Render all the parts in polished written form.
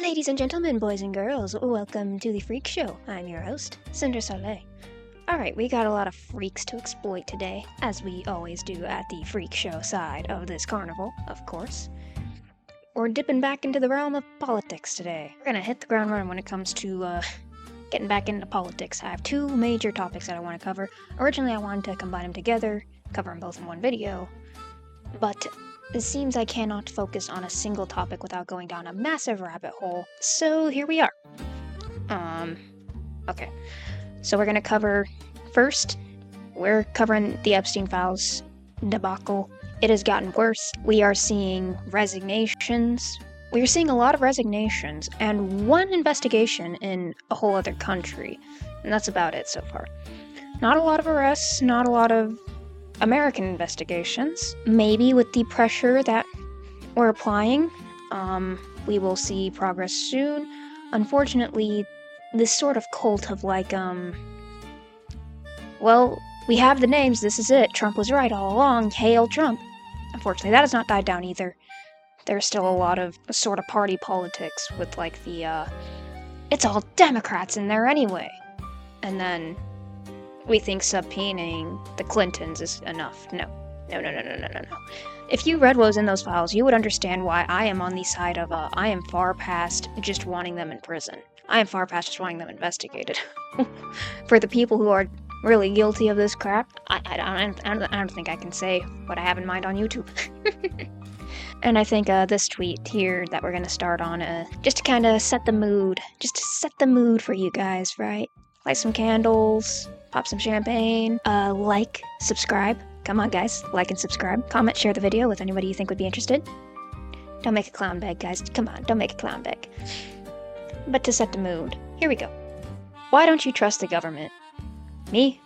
Ladies and gentlemen, boys and girls, welcome to the Freak Show. I'm your host, Cinder Soleil. Alright, we got a lot of freaks to exploit today, as we always do at the Freak Show side of this carnival, of course. We're dipping back into the realm of politics today. We're gonna hit the ground running when it comes to, getting back into politics. I have two major topics that I want to cover. Originally, I wanted to combine them together, cover them both in one video, but it seems I cannot focus on a single topic without going down a massive rabbit hole, so here we are. Okay. So we're gonna cover, first, we're covering the Epstein files debacle. It has gotten worse. We are seeing resignations. We are seeing a lot of resignations, and one investigation in a whole other country, and that's about it so far. Not a lot of arrests, not a lot of American investigations. Maybe with the pressure that we're applying, we will see progress soon. Unfortunately, this sort of cult of well, we have the names, this is it, Trump was right all along, hail Trump. Unfortunately, that has not died down either. There's still a lot of sort of party politics with it's all Democrats in there anyway. And then we think subpoenaing the Clintons is enough. No. If you read what was in those files, you would understand why I am on the side of, I am far past just wanting them in prison. I am far past just wanting them investigated. For the people who are really guilty of this crap, I don't think I can say what I have in mind on YouTube. And I think this tweet here that we're going to start on, just to kind of set the mood. Just to set the mood for you guys, right? Light some candles, pop some champagne, like, subscribe. Come on, guys, like and subscribe. Comment, share the video with anybody you think would be interested. Don't make a clown beg, guys. Come on, don't make a clown beg. But to set the mood, here we go. Why don't you trust the government? Me?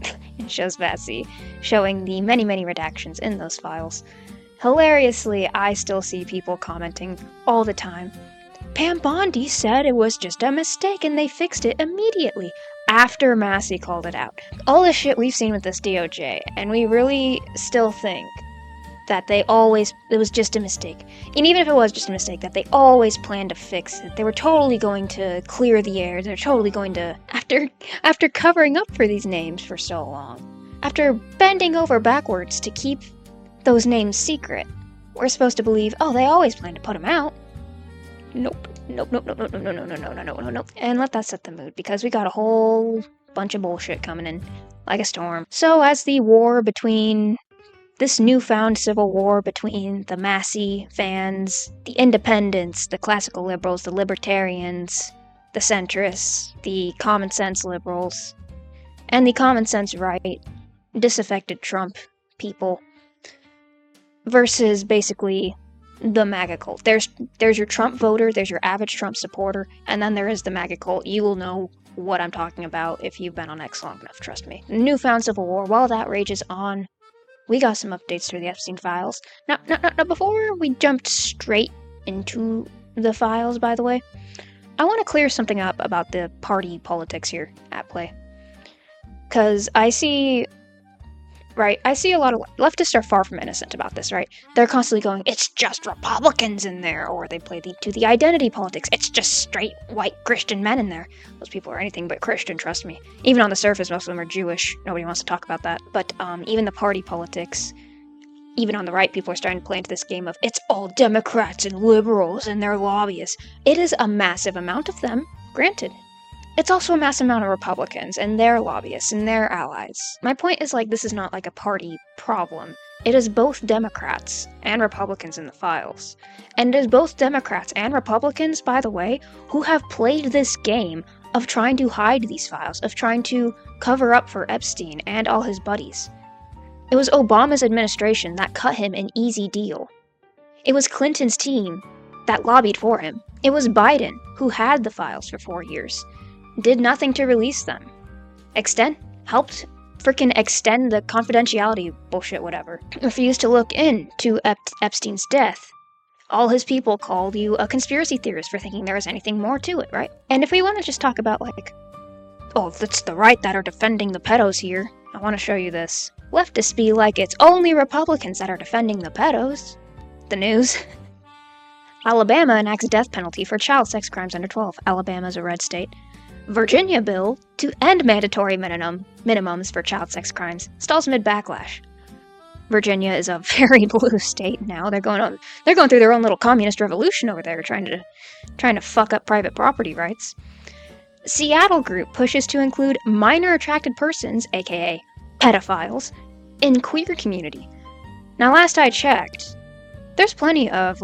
It shows Vassy, showing the many redactions in those files. Hilariously, I still see people commenting all the time. Pam Bondi said it was just a mistake and they fixed it immediately after Massey called it out. All the shit we've seen with this DOJ, and we really still think that it was just a mistake. And even if it was just a mistake, that they always planned to fix it. They were totally going to clear the air. They're totally going to, after covering up for these names for so long, after bending over backwards to keep those names secret, we're supposed to believe, oh, they always planned to put them out. Nope. And let that set the mood, because we got a whole bunch of bullshit coming in like a storm. So as this newfound civil war between the Massey fans, the independents, the classical liberals, the libertarians, the centrists, the common sense liberals, and the common sense right, disaffected Trump people, versus basically the MAGA cult. There's your Trump voter, there's your average Trump supporter, and then there is the MAGA cult. You will know what I'm talking about if you've been on X long enough, trust me. Newfound civil war, while that rages on, we got some updates through the Epstein files. Now, before we jumped straight into the files, by the way, I want to clear something up about the party politics here at play. Because I see a lot of leftists are far from innocent about this, right? They're constantly going, it's just Republicans in there, or they play to the identity politics. It's just straight white Christian men in there. Those people are anything but Christian, trust me. Even on the surface, most of them are Jewish. Nobody wants to talk about that. But even the party politics, even on the right, people are starting to play into this game of, it's all Democrats and liberals and their lobbyists. It is a massive amount of them, granted. It's also a massive amount of Republicans and their lobbyists and their allies. My point is, this is not a party problem. It is both Democrats and Republicans in the files. And it is both Democrats and Republicans, by the way, who have played this game of trying to hide these files, of trying to cover up for Epstein and all his buddies. It was Obama's administration that cut him an easy deal. It was Clinton's team that lobbied for him. It was Biden who had the files for 4 years. Did nothing to release them. Helped freaking extend the confidentiality bullshit, whatever. Refused to look into Epstein's death. All his people called you a conspiracy theorist for thinking there was anything more to it, right? And if we want to just talk about, oh, that's the right that are defending the pedos here, I want to show you this. Leftists be like, it's only Republicans that are defending the pedos. The news. Alabama enacts death penalty for child sex crimes under 12. Alabama's a red state. Virginia bill to end mandatory minimums for child sex crimes stalls amid backlash. Virginia is a very blue state now. They're going through their own little communist revolution over there, trying to fuck up private property rights. Seattle group pushes to include minor attracted persons, aka pedophiles, in queer community. Now, last I checked, there's plenty of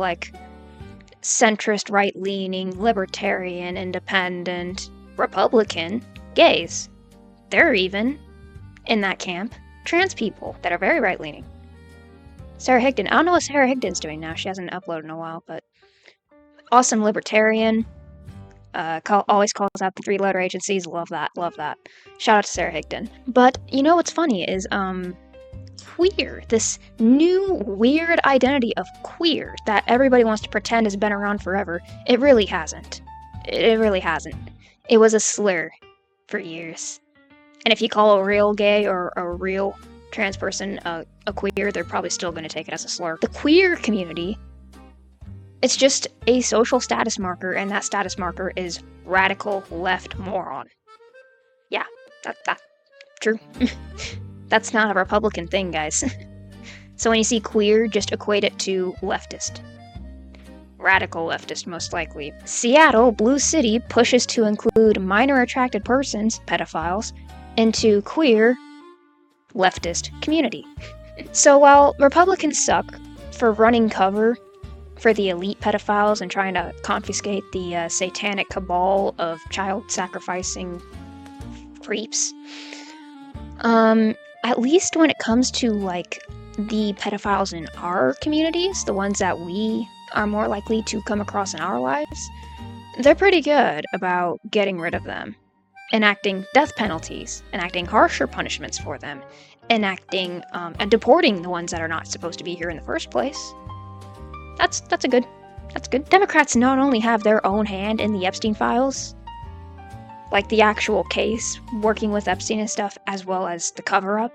centrist, right-leaning, libertarian, independent, Republican gays. There are even, in that camp, trans people that are very right-leaning. Sarah Higdon. I don't know what Sarah Higdon's doing now. She hasn't uploaded in a while, but awesome libertarian. Always calls out the three-letter agencies. Love that. Shout out to Sarah Higdon. But you know what's funny is queer, this new weird identity of queer that everybody wants to pretend has been around forever. It really hasn't. It really hasn't. It was a slur for years. And if you call a real gay or a real trans person a queer, they're probably still going to take it as a slur. The queer community, it's just a social status marker, and that status marker is radical left moron. Yeah, that's true. That's not a Republican thing, guys. So when you see queer, just equate it to leftist. Radical leftist, most likely. Seattle, blue city, pushes to include minor attracted persons, pedophiles, into queer leftist community. So while Republicans suck for running cover for the elite pedophiles and trying to confiscate the satanic cabal of child sacrificing creeps, at least when it comes to the pedophiles in our communities, the ones that we are more likely to come across in our lives, they're pretty good about getting rid of them, enacting death penalties, enacting harsher punishments for them, enacting and deporting the ones that are not supposed to be here in the first place. That's good. Democrats not only have their own hand in the Epstein files, like the actual case, working with Epstein and stuff, as well as the cover-up,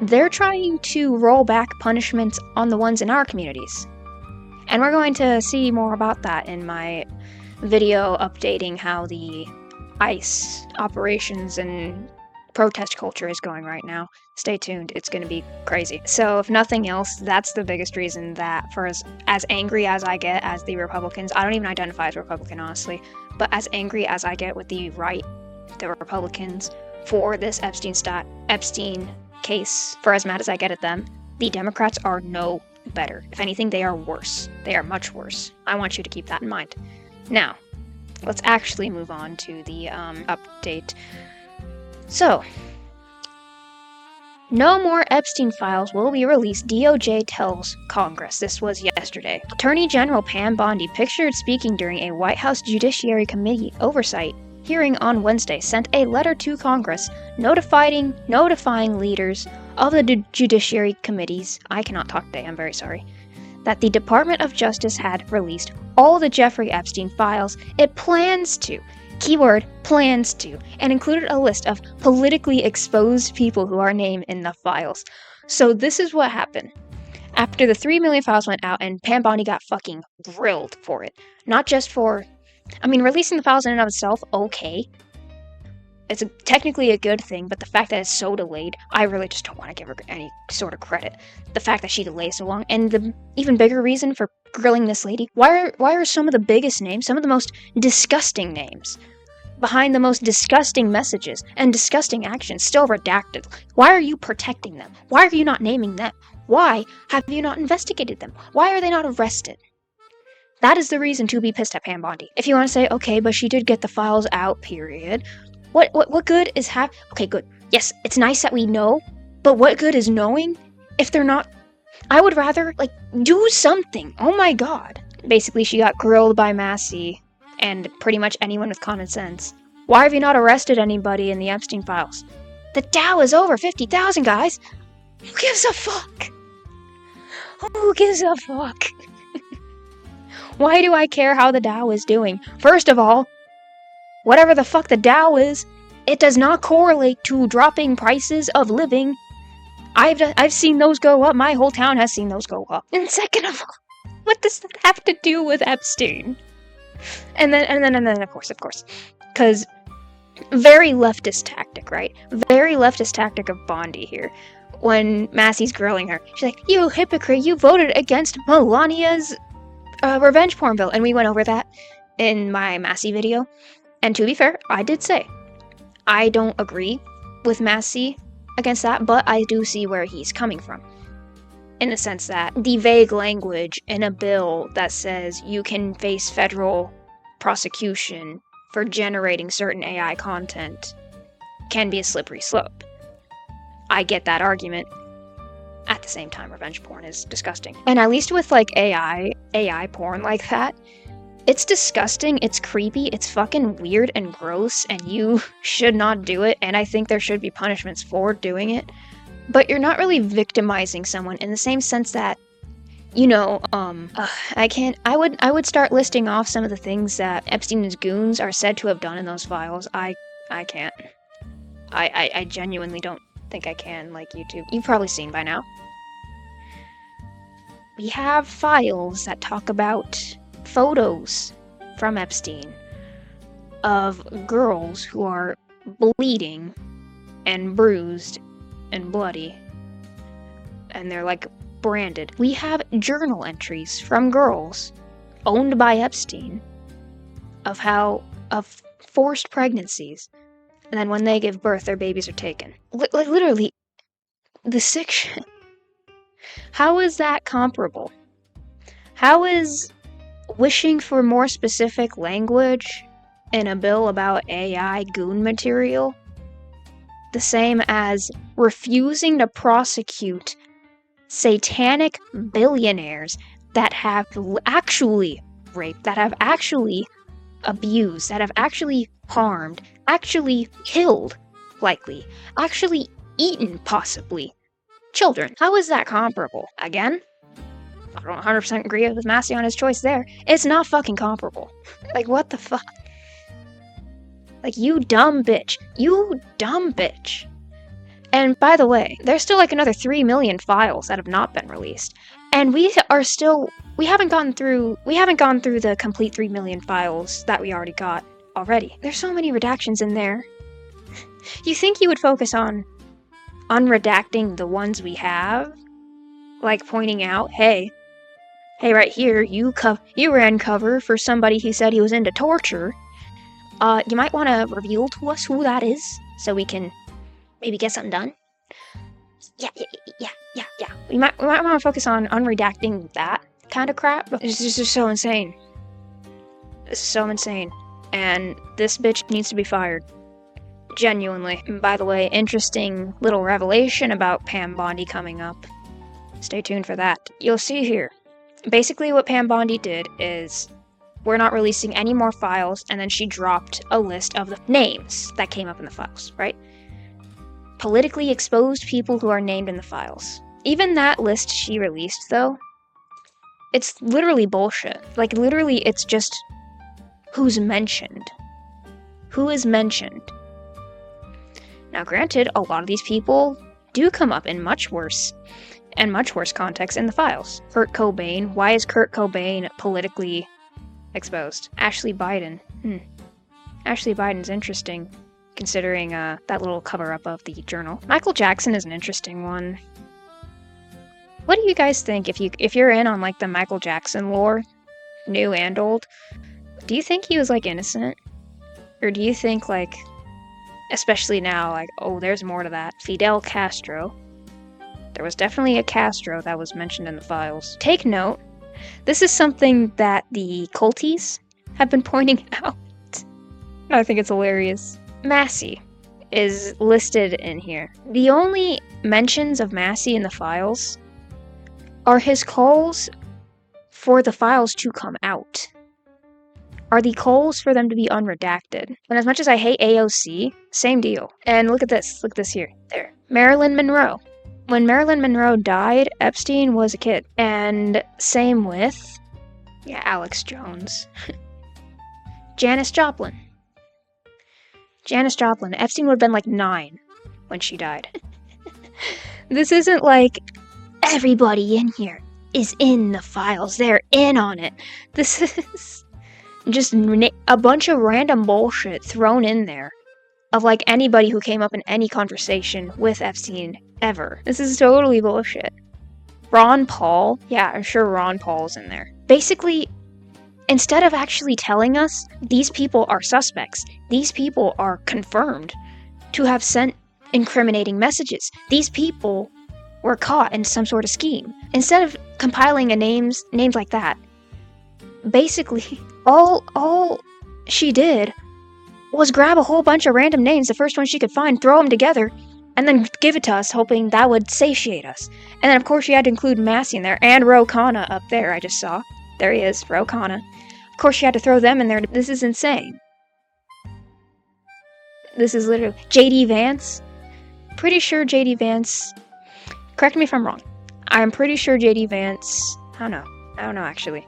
they're trying to roll back punishments on the ones in our communities. And we're going to see more about that in my video updating how the ICE operations and protest culture is going right now. Stay tuned, it's going to be crazy. So if nothing else, that's the biggest reason that for as angry as I get as the Republicans, I don't even identify as Republican, honestly, but as angry as I get with the right, the Republicans, for this Epstein case, for as mad as I get at them, the Democrats are no better. If anything, they are worse. They are much worse. I want you to keep that in mind. Now, let's actually move on to the update. So, no more Epstein files will be released, DOJ tells Congress. This was yesterday. Attorney General Pam Bondi, pictured speaking during a White House Judiciary Committee oversight hearing on Wednesday, sent a letter to Congress notifying leaders of the Judiciary Committees, I cannot talk today, I'm very sorry, that the Department of Justice had released all the Jeffrey Epstein files it plans to. Keyword, plans to, and included a list of politically exposed people who are named in the files. So this is what happened. After the 3 million files went out and Pam Bondi got fucking grilled for it. Not just for, releasing the files in and of itself, okay. It's technically a good thing, but the fact that it's so delayed, I really just don't want to give her any sort of credit. The fact that she delayed so long, and the even bigger reason for grilling this lady, why are some of the biggest names, some of the most disgusting names, behind the most disgusting messages and disgusting actions still redacted? Why are you protecting them? Why are you not naming them? Why have you not investigated them? Why are they not arrested? That is the reason to be pissed at Pam Bondi. If you want to say, okay, but she did get the files out, period. What good is okay, good. Yes, it's nice that we know, but what good is knowing if they're not? I would rather, do something. Oh my god. Basically, she got grilled by Massey and pretty much anyone with common sense. Why have you not arrested anybody in the Epstein files? The Dow is over 50,000, guys. Who gives a fuck? Who gives a fuck? Why do I care how the Dow is doing? First of all, whatever the fuck the Dow is, it does not correlate to dropping prices of living. I've seen those go up. My whole town has seen those go up. And second of all, What does that have to do with Epstein? And then, of course, because very leftist tactic, right? Very leftist tactic of Bondi here. When Massey's grilling her, she's like, "You hypocrite! You voted against Melania's revenge porn bill," and we went over that in my Massey video. And to be fair, I did say I don't agree with Massey against that, but I do see where he's coming from. In the sense that the vague language in a bill that says you can face federal prosecution for generating certain AI content can be a slippery slope. I get that argument. At the same time, revenge porn is disgusting. And at least with like AI porn like that, it's disgusting, it's creepy, it's fucking weird and gross, and you should not do it, and I think there should be punishments for doing it. But you're not really victimizing someone in the same sense that, you know, I would start listing off some of the things that Epstein and his goons are said to have done in those files. I can't. I genuinely don't think I can, like YouTube. You've probably seen by now. We have files that talk about photos from Epstein of girls who are bleeding and bruised and bloody, and they're like branded. We have journal entries from girls owned by Epstein of forced pregnancies, and then when they give birth, their babies are taken. Like literally, the sick shit. How is that comparable? How is wishing for more specific language in a bill about AI goon material the same as refusing to prosecute satanic billionaires that have actually raped, that have actually abused, that have actually harmed, actually killed, likely, actually eaten, possibly, children? How is that comparable? Again, I don't 100% agree with Massey on his choice there. It's not fucking comparable. Like, what the fuck? Like, you dumb bitch. You dumb bitch. And by the way, there's still like another 3 million files that have not been released. And we haven't gone through the complete 3 million files that we already got already. There's so many redactions in there. You think you would focus on unredacting the ones we have? Like pointing out, hey, right here, you ran cover for somebody who said he was into torture. You might want to reveal to us who that is, so we can maybe get something done. Yeah. We might want to focus on unredacting that kind of crap. It's just so insane. This is so insane. And this bitch needs to be fired. Genuinely. And by the way, interesting little revelation about Pam Bondi coming up. Stay tuned for that. You'll see here. Basically what Pam Bondi did is, we're not releasing any more files, and then she dropped a list of the names that came up in the files, right? Politically exposed people who are named in the files. Even that list she released, though, it's literally bullshit. Like, literally, it's just who's mentioned. Who is mentioned. Now, granted, a lot of these people do come up in much worse context in the files. Kurt Cobain. Why is Kurt Cobain politically exposed? Ashley Biden. Ashley Biden's interesting, considering that little cover-up of the journal. Michael Jackson is an interesting one. What do you guys think if you're in on like the Michael Jackson lore, new and old? Do you think he was like innocent? Or do you think like, especially now, like, oh, there's more to that. Fidel Castro. There was definitely a Castro that was mentioned in the files. Take note, this is something that the culties have been pointing out. I think it's hilarious. Massey is listed in here. The only mentions of Massey in the files are his calls for the files to come out. Are the calls for them to be unredacted. And as much as I hate AOC, same deal. And look at this here. There. Marilyn Monroe. When Marilyn Monroe died, Epstein was a kid. And same with, Alex Jones. Janis Joplin. Epstein would have been like 9 when she died. This isn't like, everybody in here, is in the files. They're in on it. This is just a bunch of random bullshit thrown in there of like anybody who came up in any conversation with Epstein ever. This is totally bullshit. Ron Paul, yeah, I'm sure Ron Paul's in there. Basically, instead of actually telling us these people are suspects, these people are confirmed to have sent incriminating messages. These people were caught in some sort of scheme. Instead of compiling names like that, basically all she did was grab a whole bunch of random names, the first one she could find, throw them together, and then give it to us, hoping that would satiate us. And then of course she had to include Massey in there, and Ro Khanna up there, I just saw. There he is, Ro Khanna. Of course she had to throw them in there. This is insane. This is literally J.D. Vance. Pretty sure J.D. Vance, correct me if I'm wrong, I'm pretty sure J.D. Vance, I don't know actually.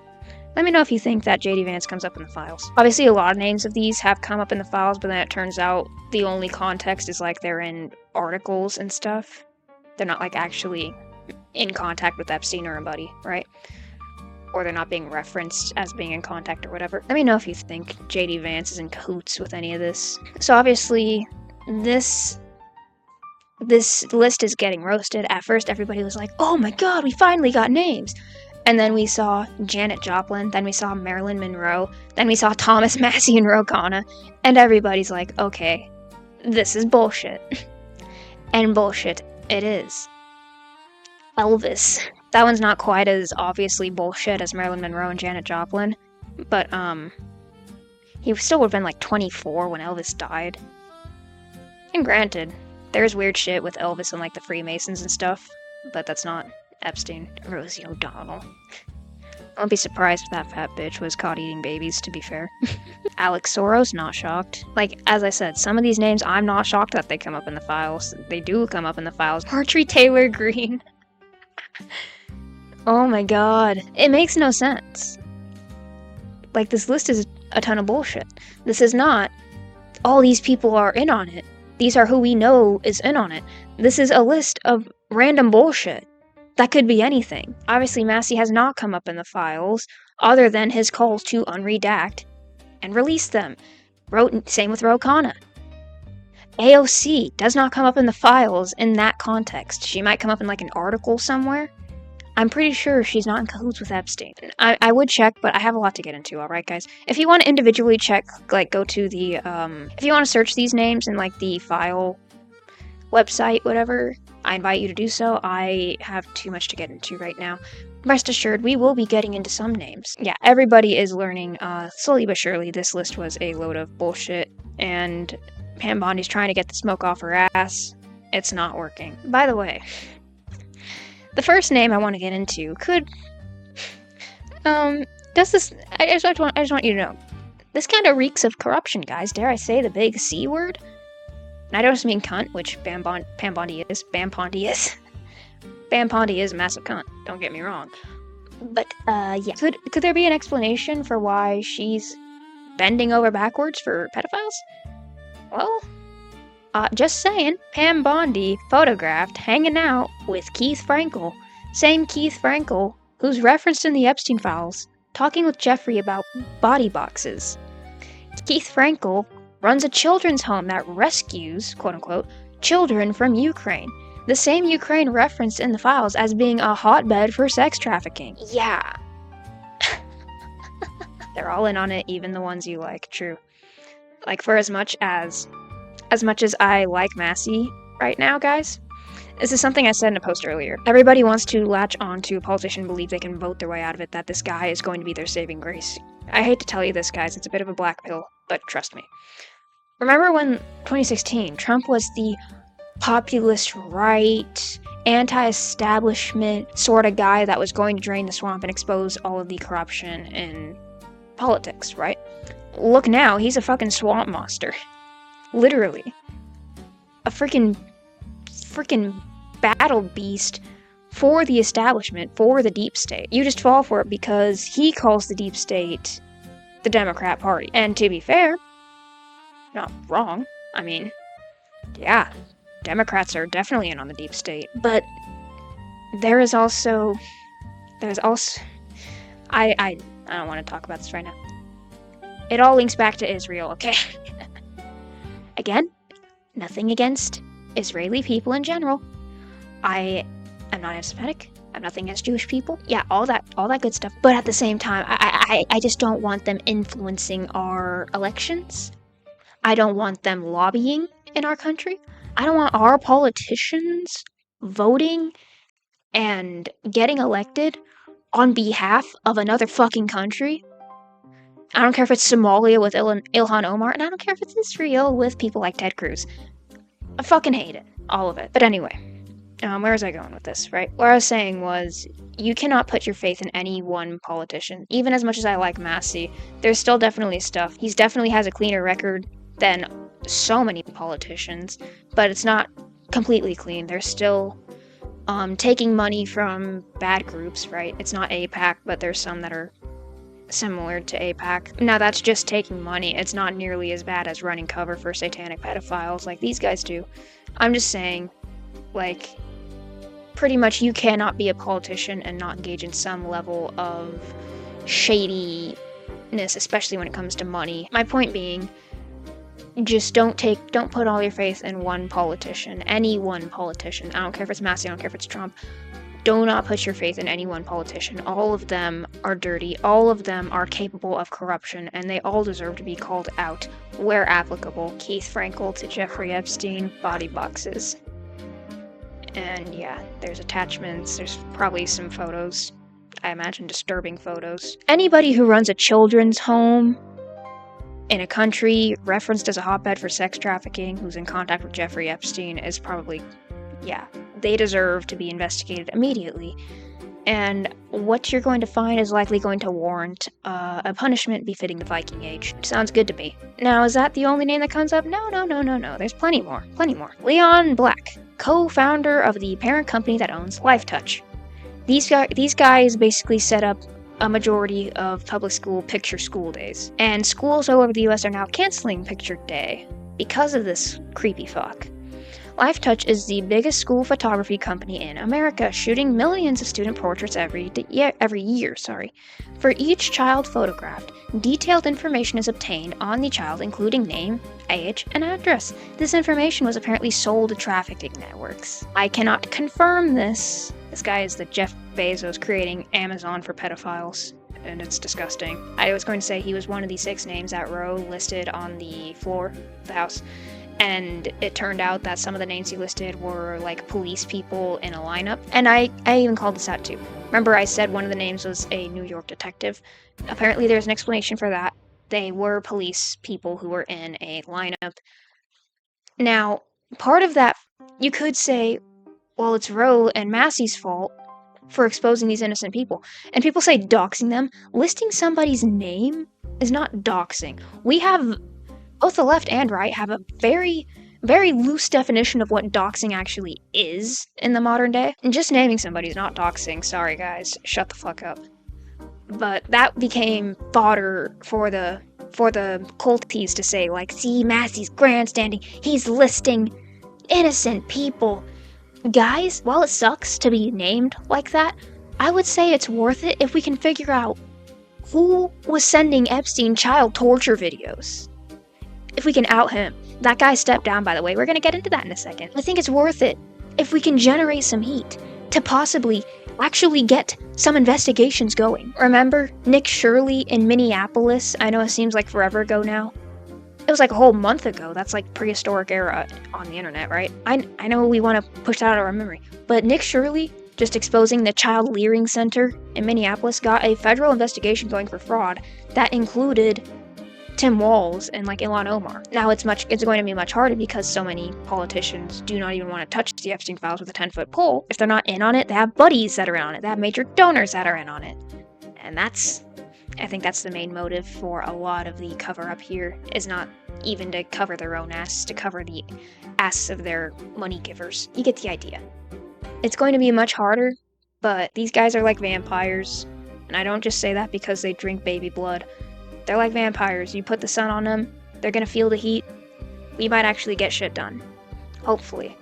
Let me know if you think that J.D. Vance comes up in the files. Obviously, a lot of names of these have come up in the files, but then it turns out the only context is like they're in articles and stuff. They're not like actually in contact with Epstein or a buddy, right? Or they're not being referenced as being in contact or whatever. Let me know if you think J.D. Vance is in cahoots with any of this. So obviously, this list is getting roasted. At first, everybody was like, oh my god, we finally got names! And then we saw Janet Joplin, then we saw Marilyn Monroe, then we saw Thomas Massey and Ro Khanna, and everybody's like, okay, this is bullshit. And bullshit it is. Elvis. That one's not quite as obviously bullshit as Marilyn Monroe and Janet Joplin, but he still would have been like 24 when Elvis died. And granted, there's weird shit with Elvis and like the Freemasons and stuff, but that's not Epstein. Rosie O'Donnell. I won't be surprised if that fat bitch was caught eating babies, to be fair. Alex Soros, not shocked. Like, as I said, some of these names, I'm not shocked that they come up in the files. They do come up in the files. Marjorie Taylor Greene. Oh my god. It makes no sense. Like, this list is a ton of bullshit. This is not, all these people are in on it. These are who we know is in on it. This is a list of random bullshit. That could be anything. Obviously, Massey has not come up in the files, other than his calls to unredact and release them. Same with Ro Khanna. AOC does not come up in the files in that context. She might come up in like an article somewhere. I'm pretty sure she's not in cahoots with Epstein. I would check, but I have a lot to get into, alright guys? If you want to individually check, like go to the, if you want to search these names in like the file website, whatever, I invite you to do so. I have too much to get into right now. Rest assured, we will be getting into some names. Yeah, everybody is learning, slowly but surely, this list was a load of bullshit, and Pam Bondi's trying to get the smoke off her ass. It's not working. By the way, the first name I want to get into could, I just want you to know, this kind of reeks of corruption, guys. Dare I say the big C word? And I don't just mean cunt, which Pam Bondi is. Pam Pondi is. Pam Pondi is a massive cunt, don't get me wrong. But, yeah. Could there be an explanation for why she's bending over backwards for pedophiles? Well, just saying. Pam Bondi photographed hanging out with Keith Frankel. Same Keith Frankel who's referenced in the Epstein files, talking with Jeffrey about body boxes. Keith Frankel runs a children's home that rescues, quote-unquote, children from Ukraine. The same Ukraine referenced in the files as being a hotbed for sex trafficking. Yeah. They're all in on it, even the ones you like, true. Like, for as much as I like Massey right now, guys, this is something I said in a post earlier. Everybody wants to latch on to a politician and believe they can vote their way out of it, that this guy is going to be their saving grace. I hate to tell you this, guys, it's a bit of a black pill, but trust me. Remember when 2016, Trump was the populist right, anti-establishment sort of guy that was going to drain the swamp and expose all of the corruption in politics, right? Look now, he's a fucking swamp monster. Literally. A freaking battle beast for the establishment, for the deep state. You just fall for it because he calls the deep state the Democrat Party. And to be fair, not wrong. I mean, yeah, Democrats are definitely in on the deep state. But there is also There's also... I don't want to talk about this right now. It all links back to Israel, okay? Again, nothing against Israeli people in general. I am not anti-Semitic. I'm nothing against Jewish people. Yeah, all that good stuff. But at the same time, I just don't want them influencing our elections. I don't want them lobbying in our country. I don't want our politicians voting and getting elected on behalf of another fucking country. I don't care if it's Somalia with Ilhan Omar, and I don't care if it's Israel with people like Ted Cruz. I fucking hate it. All of it. But anyway, where was I going with this, right? What I was saying was, you cannot put your faith in any one politician. Even as much as I like Massey, there's still definitely stuff. He definitely has a cleaner record than so many politicians, but it's not completely clean. They're still taking money from bad groups, right? It's not AIPAC, but there's some that are similar to AIPAC. Now that's just taking money. It's not nearly as bad as running cover for satanic pedophiles like these guys do. I'm just saying, like, pretty much you cannot be a politician and not engage in some level of shadiness, especially when it comes to money. My point being, just don't put all your faith in one politician, any one politician. I don't care if it's Massey, I don't care if it's Trump. Do not put your faith in any one politician. All of them are dirty, all of them are capable of corruption, and they all deserve to be called out where applicable. Keith Frankel to Jeffrey Epstein, body boxes. And yeah, there's attachments, there's probably some photos. I imagine disturbing photos. Anybody who runs a children's home in a country referenced as a hotbed for sex trafficking, who's in contact with Jeffrey Epstein, is probably, yeah, they deserve to be investigated immediately. And what you're going to find is likely going to warrant a punishment befitting the Viking Age. Sounds good to me. Now, is that the only name that comes up? No. There's plenty more. Leon Black, co-founder of the parent company that owns Lifetouch. These guys basically set up a majority of public school picture school days. And schools all over the US are now canceling Picture Day because of this creepy fuck. Lifetouch is the biggest school photography company in America, shooting millions of student portraits every year. For each child photographed, detailed information is obtained on the child, including name, age, and address. This information was apparently sold to trafficking networks. I cannot confirm this. This guy is the Jeff Bezos creating Amazon for pedophiles, and it's disgusting. I was going to say he was one of the 6 names that row listed on the floor of the house. And it turned out that some of the names he listed were like police people in a lineup. And I even called this out too. Remember I said one of the names was a New York detective? Apparently there's an explanation for that. They were police people who were in a lineup. Now, part of that, you could say, well, it's Roe and Massey's fault for exposing these innocent people. And people say doxing them. Listing somebody's name is not doxing. We have... both the left and right have a very, very loose definition of what doxing actually is in the modern day. And just naming somebody is not doxing. Sorry, guys. Shut the fuck up. But that became fodder for the culties to say, like, see, Massey's grandstanding. He's listing innocent people. Guys, while it sucks to be named like that, I would say it's worth it if we can figure out who was sending Epstein child torture videos. If we can out him. That guy stepped down, by the way. We're going to get into that in a second. I think it's worth it if we can generate some heat to possibly actually get some investigations going. Remember Nick Shirley in Minneapolis? I know it seems like forever ago now. It was like a whole month ago. That's like prehistoric era on the internet, right? I know we want to push that out of our memory. But Nick Shirley, just exposing the Child Leering Center in Minneapolis, got a federal investigation going for fraud that included Tim Walz and like Ilhan Omar. Now it's going to be much harder because so many politicians do not even want to touch the Epstein files with a 10-foot pole. If they're not in on it, they have buddies that are in on it. They have major donors that are in on it. And I think that's the main motive for a lot of the cover-up here, is not even to cover their own ass, to cover the ass of their money givers. You get the idea. It's going to be much harder, but these guys are like vampires. And I don't just say that because they drink baby blood. They're like vampires. You put the sun on them, they're gonna feel the heat. We might actually get shit done. Hopefully.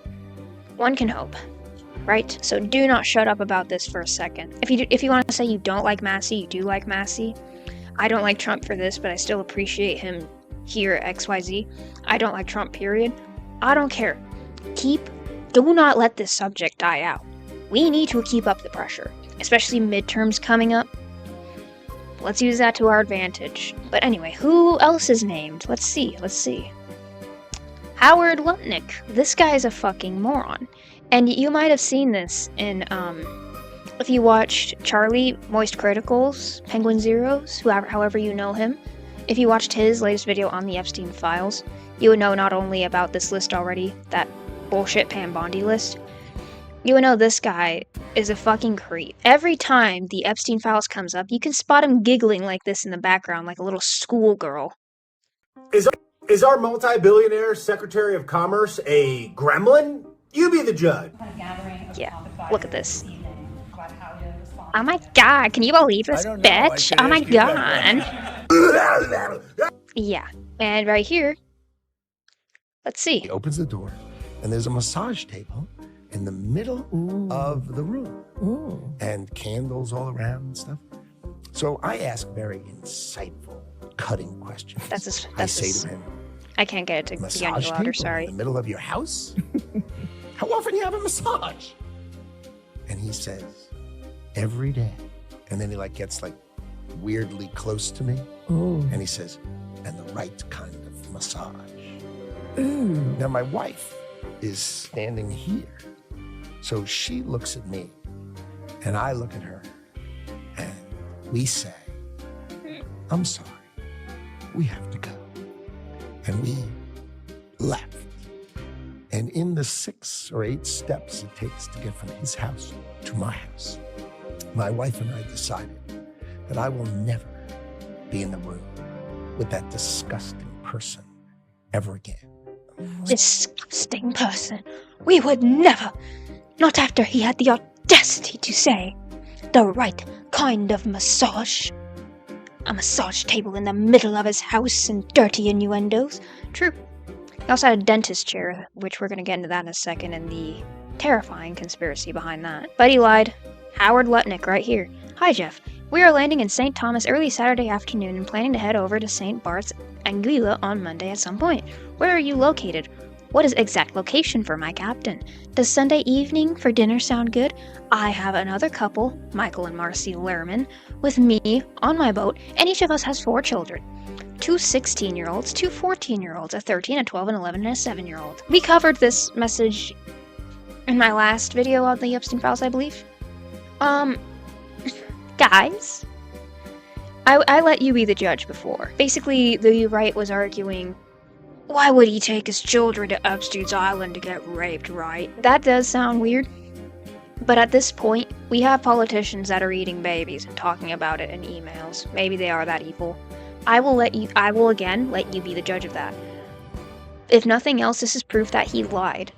One can hope. right? So do not shut up about this for a second. If you want to say you don't like Massey, you do like Massey. I don't like Trump for this, but I still appreciate him here at XYZ. I don't like Trump, period. I don't care. Do not let this subject die out. We need to keep up the pressure, especially midterms coming up. Let's use that to our advantage. But anyway, who else is named? Let's see. Howard Lutnick. This guy is a fucking moron. And you might have seen this in, if you watched Charlie Moist Criticals, Penguin Zeros, however you know him. If you watched his latest video on the Epstein files, you would know not only about this list already, that bullshit Pam Bondi list, you would know this guy is a fucking creep. Every time the Epstein files comes up, you can spot him giggling like this in the background, like a little schoolgirl. Is our multi-billionaire Secretary of Commerce a gremlin? You be the judge. Yeah, look at this. Oh my god, can you believe this bitch? Oh my god. Yeah, and right here, let's see. He opens the door, and there's a massage table in the middle of the room. And candles all around and stuff. So I ask very insightful, cutting questions. I say to him, I can't get it to be any louder, sorry. In the middle of your house? How often do you have a massage? And he says, every day. And then he gets weirdly close to me. And he says, and the right kind of massage. Now my wife is standing here. So she looks at me and I look at her and we say, I'm sorry, we have to go. And we left. And in the 6 or 8 steps it takes to get from his house to my house, my wife and I decided that I will never be in the room with that disgusting person ever again. Disgusting person. We would never. Not after he had the audacity to say, the right kind of massage. A massage table in the middle of his house and dirty innuendos. True. He also had a dentist chair, which we're going to get into that in a second, and the terrifying conspiracy behind that. But he lied. Howard Lutnick right here. Hi, Jeff. We are landing in St. Thomas early Saturday afternoon and planning to head over to St. Bart's Anguilla on Monday at some point. Where are you located? What is exact location for my captain? Does Sunday evening for dinner sound good? I have another couple, Michael and Marcy Lerman, with me on my boat, and each of us has 4 children. 2 16-year-olds, 2 14-year-olds, a 13, a 12, an 11, and a 7-year-old. We covered this message in my last video on the Epstein files, I believe. Guys, I let you be the judge before. Basically, the right was arguing, why would he take his children to Epstein's Island to get raped, right? That does sound weird. But at this point, we have politicians that are eating babies and talking about it in emails. Maybe they are that evil. I will again let you be the judge of that. If nothing else, this is proof that he lied.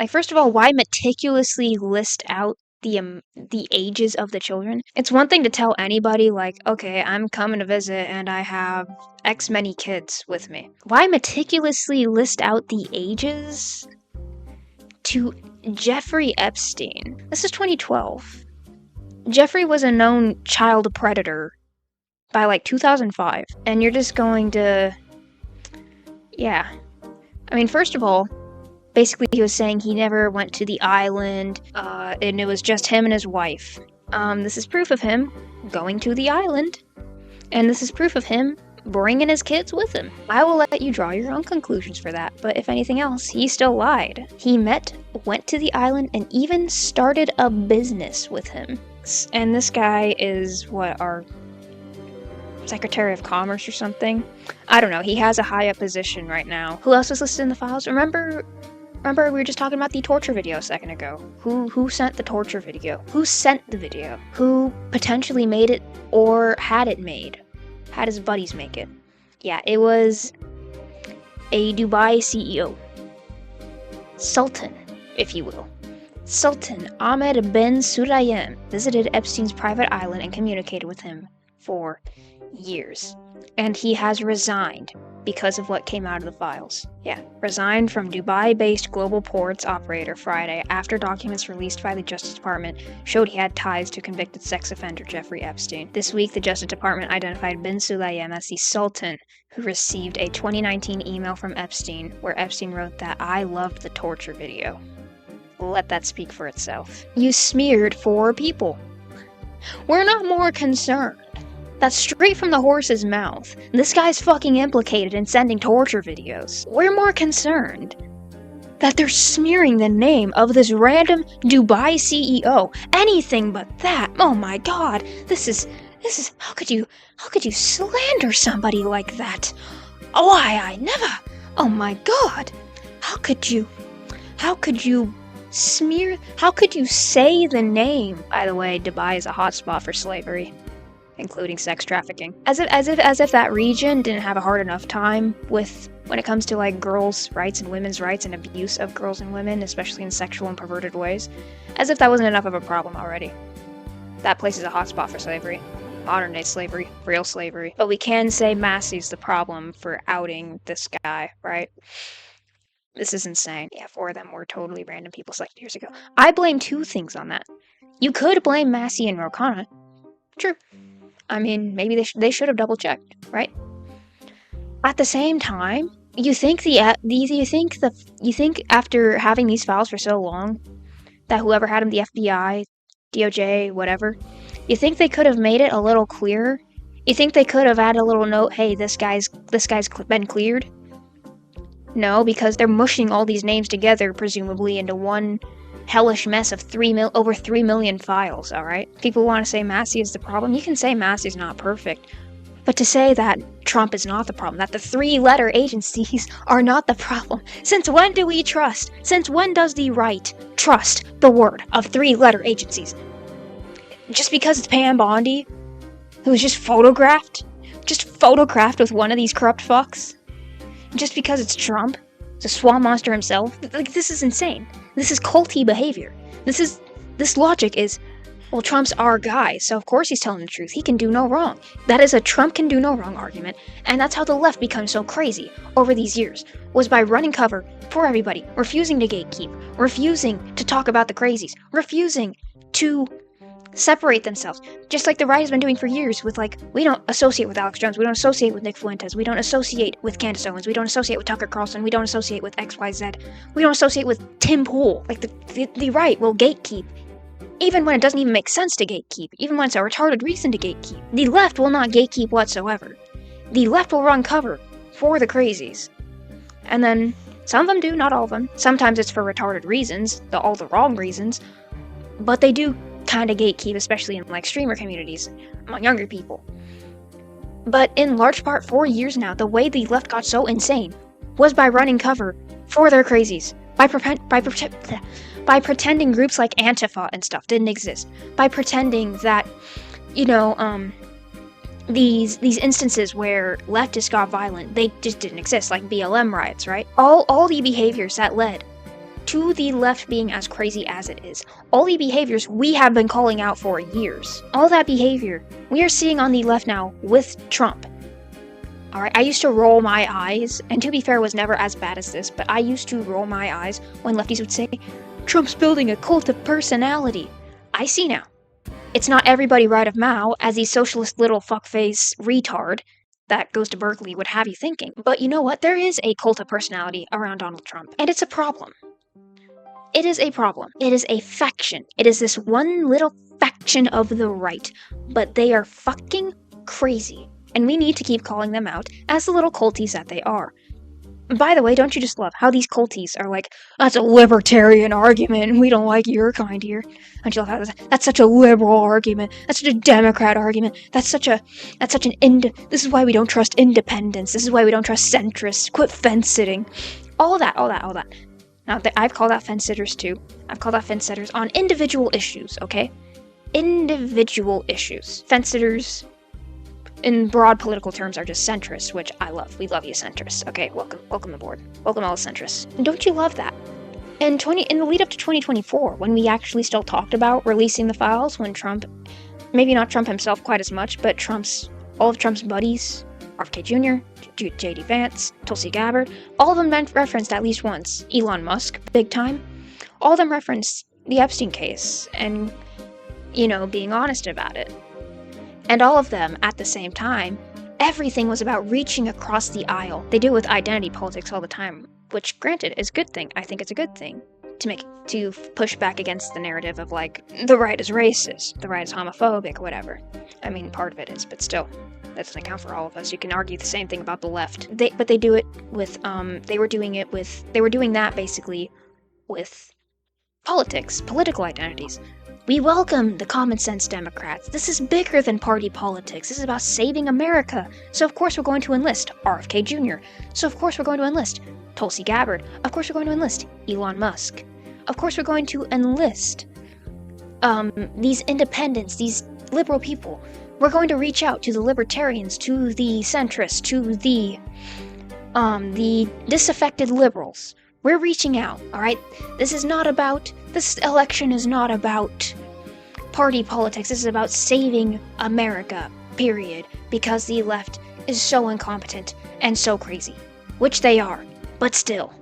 First of all, why meticulously list out the ages of the children? It's one thing to tell anybody, okay, I'm coming to visit and I have X many kids with me. Why meticulously list out the ages to Jeffrey Epstein? This is 2012. Jeffrey was a known child predator by 2005, and you're just going to... Yeah. I mean, first of all, basically he was saying he never went to the island, and it was just him and his wife. This is proof of him going to the island, and this is proof of him bringing his kids with him. I will let you draw your own conclusions for that, but if anything else, he still lied. He went to the island, and even started a business with him. And this guy is, our Secretary of Commerce or something? I don't know, he has a high up position right now. Who else was listed in the files? Remember we were just talking about the torture video a second ago. Who sent the torture video? Who sent the video? Who potentially made it or had it made? Had his buddies make it? Yeah, it was a Dubai CEO. Sultan, if you will. Sultan Ahmed bin Surayem visited Epstein's private island and communicated with him for years. And he has resigned because of what came out of the files. Yeah, resigned from Dubai-based global ports operator Friday after documents released by the Justice Department showed he had ties to convicted sex offender Jeffrey Epstein. This week, the Justice Department identified bin Sulayem as the Sultan, who received a 2019 email from Epstein where Epstein wrote that "I loved the torture video." Let that speak for itself. You smeared 4 people. We're not more concerned. That's straight from the horse's mouth. This guy's fucking implicated in sending torture videos. We're more concerned that they're smearing the name of this random Dubai CEO. Anything but that. Oh my god. This is how could you slander somebody like that? Oh, I never. Oh my god. How could you smear? How could you say the name? By the way, Dubai is a hotspot for slavery, including sex trafficking. As if that region didn't have a hard enough time with when it comes to like girls' rights and women's rights and abuse of girls and women, especially in sexual and perverted ways. As if that wasn't enough of a problem already. That place is a hotspot for slavery. Modern day slavery, real slavery. But we can say Massey's the problem for outing this guy, right? This is insane. Yeah, 4 of them were totally random people selected years ago. I blame 2 things on that. You could blame Massey and Rokana. True. I mean, maybe they should have double-checked, right? At the same time, you think after having these files for so long, that whoever had them, the FBI, DOJ, whatever, you think they could have made it a little clearer? You think they could have added a little note, hey, this guy's been cleared? No, because they're mushing all these names together, presumably, into one hellish mess of over 3 million files, alright? People want to say Massey is the problem. You can say Massey's not perfect. But to say that Trump is not the problem, that the 3-letter agencies are not the problem, since when do we trust? Since when does the right trust the word of 3-letter agencies? Just because it's Pam Bondi, who was just photographed with one of these corrupt fucks? Just because it's Trump, the swamp monster himself? Like, this is insane. This is culty behavior. This logic is, well, Trump's our guy, so of course he's telling the truth. He can do no wrong. That is a Trump can do no wrong argument, and that's how the left becomes so crazy over these years, was by running cover for everybody, refusing to gatekeep, refusing to talk about the crazies, refusing to separate themselves, just like the right has been doing for years with, like, we don't associate with Alex Jones, we don't associate with Nick Fuentes, we don't associate with Candace Owens, we don't associate with Tucker Carlson, we don't associate with XYZ, we don't associate with Tim Pool. Like, the right will gatekeep, even when it doesn't even make sense to gatekeep, even when it's a retarded reason to gatekeep. The left will not gatekeep whatsoever. The left will run cover for the crazies. And then, some of them do, not all of them. Sometimes it's for retarded reasons, all the wrong reasons, but they do kind of gatekeep, especially in like streamer communities, among younger people. But in large part, for years now, the way the left got so insane was by running cover for their crazies, by pretending groups like Antifa and stuff didn't exist, by pretending that, these instances where leftists got violent, they just didn't exist, like BLM riots, right? All the behaviors that led to the left being as crazy as it is. All the behaviors we have been calling out for years. All that behavior we are seeing on the left now with Trump. Alright, I used to roll my eyes, and to be fair, it was never as bad as this, but I used to roll my eyes when lefties would say, Trump's building a cult of personality. I see now. It's not everybody right of Mao, as the socialist little fuckface retard that goes to Berkeley would have you thinking. But you know what? There is a cult of personality around Donald Trump, and it's a problem. It is a problem. It is a faction. It is this one little faction of the right. But they are fucking crazy. And we need to keep calling them out as the little culties that they are. By the way, don't you just love how these culties are like, that's a libertarian argument, and we don't like your kind here. Don't you love how that's such a liberal argument, that's such a Democrat argument, this is why we don't trust independents, this is why we don't trust centrists, quit fence-sitting. All that. Now, I've called out fence-sitters too. I've called out fence-sitters on individual issues, okay? Individual issues. Fence-sitters, in broad political terms, are just centrists, which I love. We love you, centrists. Okay, welcome aboard. Welcome all the centrists. And don't you love that? In the lead up to 2024, when we actually still talked about releasing the files, when Trump, maybe not Trump himself quite as much, but all of Trump's buddies RFK Jr., J.D. Vance, Tulsi Gabbard, all of them referenced at least once. Elon Musk, big time. All of them referenced the Epstein case and, being honest about it. And all of them, at the same time, everything was about reaching across the aisle. They do it with identity politics all the time, which, granted, is a good thing. I think it's a good thing to push back against the narrative of, like, the right is racist, the right is homophobic, whatever. I mean, part of it is, but still, that doesn't account for all of us. You can argue the same thing about the left. But they do it with, they were doing that, basically, with politics, political identities. We welcome the common sense Democrats. This is bigger than party politics. This is about saving America. So of course we're going to enlist RFK Jr. So of course we're going to enlist Tulsi Gabbard. Of course we're going to enlist Elon Musk. Of course we're going to enlist these independents, these liberal people. We're going to reach out to the libertarians, to the centrists, to the disaffected liberals. We're reaching out, alright? This election is not about party politics. This is about saving America, period. Because the left is so incompetent and so crazy. Which they are, but still.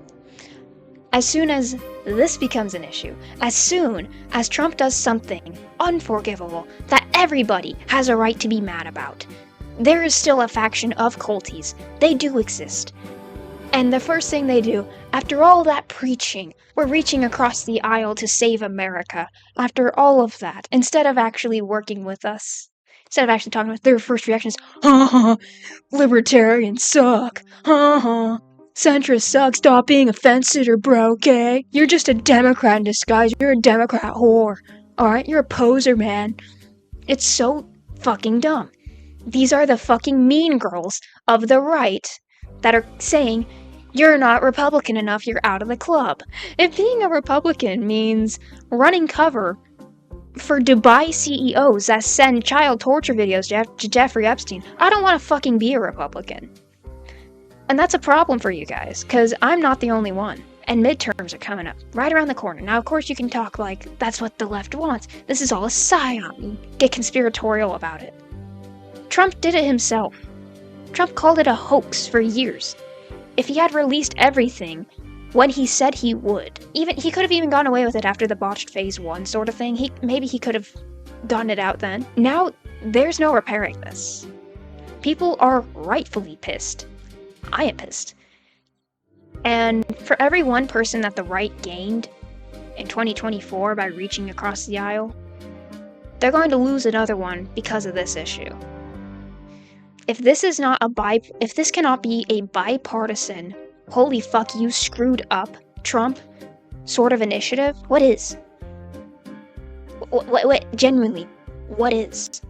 As soon as this becomes an issue, as soon as Trump does something unforgivable that everybody has a right to be mad about, there is still a faction of culties. They do exist. And the first thing they do, after all that preaching, we're reaching across the aisle to save America. After all of that, instead of actually working with us, instead of actually talking about their first reaction is, libertarians suck, centrist suck, stop being a fence-sitter, bro, okay? You're just a Democrat in disguise, you're a Democrat whore, alright? You're a poser, man. It's so fucking dumb. These are the fucking mean girls of the right that are saying, you're not Republican enough, you're out of the club. If being a Republican means running cover for Dubai CEOs that send child torture videos to Jeffrey Epstein, I don't want to fucking be a Republican. And that's a problem for you guys, because I'm not the only one. And midterms are coming up, right around the corner. Now, of course, you can talk like, that's what the left wants. This is all a psyop. Get conspiratorial about it. Trump did it himself. Trump called it a hoax for years. If he had released everything when he said he would, he could have even gone away with it after the botched phase 1 sort of thing. Maybe he could have gotten it out then. Now, there's no repairing this. People are rightfully pissed. I am pissed. And for every one person that the right gained in 2024 by reaching across the aisle, they're going to lose another one because of this issue. If this cannot be a bipartisan, holy fuck you screwed up, Trump sort of initiative, what is? What genuinely, what is?